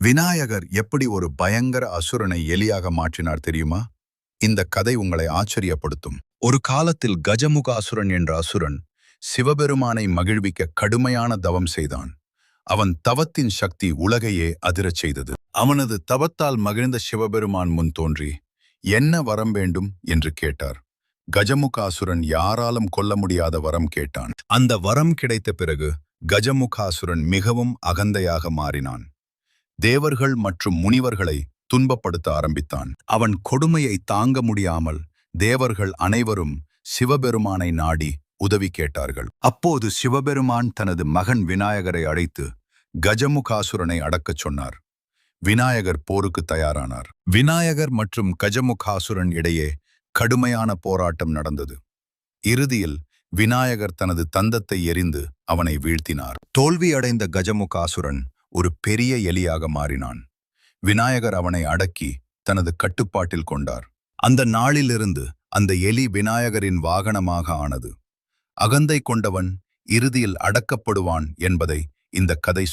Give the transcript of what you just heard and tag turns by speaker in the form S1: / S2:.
S1: விநாயகர் எப்படி ஒரு பயங்கர அசுரனை எலியாக மாற்றினார் தெரியுமா? இந்த கதை உங்களை ஆச்சரியப்படுத்தும். ஒரு காலத்தில் கஜமுக அசுரன் என்ற அசுரன் சிவபெருமானை மகிழ்விக்க கடுமையான தவம் செய்தான். அவன் தவத்தின் சக்தி உலகையே அதிரச் செய்தது. அவனது தவத்தால் மகிழ்ந்த சிவபெருமான் முன் தோன்றி, என்ன வரம் வேண்டும் என்று கேட்டார். கஜமுக அசுரன் யாராலும் கொல்ல முடியாத வரம் கேட்டான். அந்த வரம் கிடைத்த பிறகு கஜமுகாசுரன் மிகவும் அகந்தையாக மாறினான். தேவர்கள் மற்றும் முனிவர்களை துன்பப்படுத்த ஆரம்பித்தான். அவன் கொடுமையை தாங்க முடியாமல் தேவர்கள் அனைவரும் சிவபெருமானை நாடி உதவி கேட்டார்கள். அப்போது சிவபெருமான் தனது மகன் விநாயகரை அழைத்து கஜமுகாசுரனை அடக்கச் சொன்னார். விநாயகர் போருக்கு தயாரானார். விநாயகர் மற்றும் கஜமுகாசுரன் இடையே கடுமையான போராட்டம் நடந்தது. இறுதியில் விநாயகர் தனது தந்தத்தை எறிந்து அவனை வீழ்த்தினார். தோல்வியடைந்த கஜமுகாசுரன் ஒரு பெரிய எலியாக மாறினான். விநாயகர் அவனை அடக்கி தனது கட்டுப்பாட்டில் கொண்டார். அந்த நாளிலிருந்து அந்த எலி விநாயகரின் வாகனமாக ஆனது. அகந்தை கொண்டவன் இறுதியில் அடக்கப்படுவான் என்பதை இந்த கதை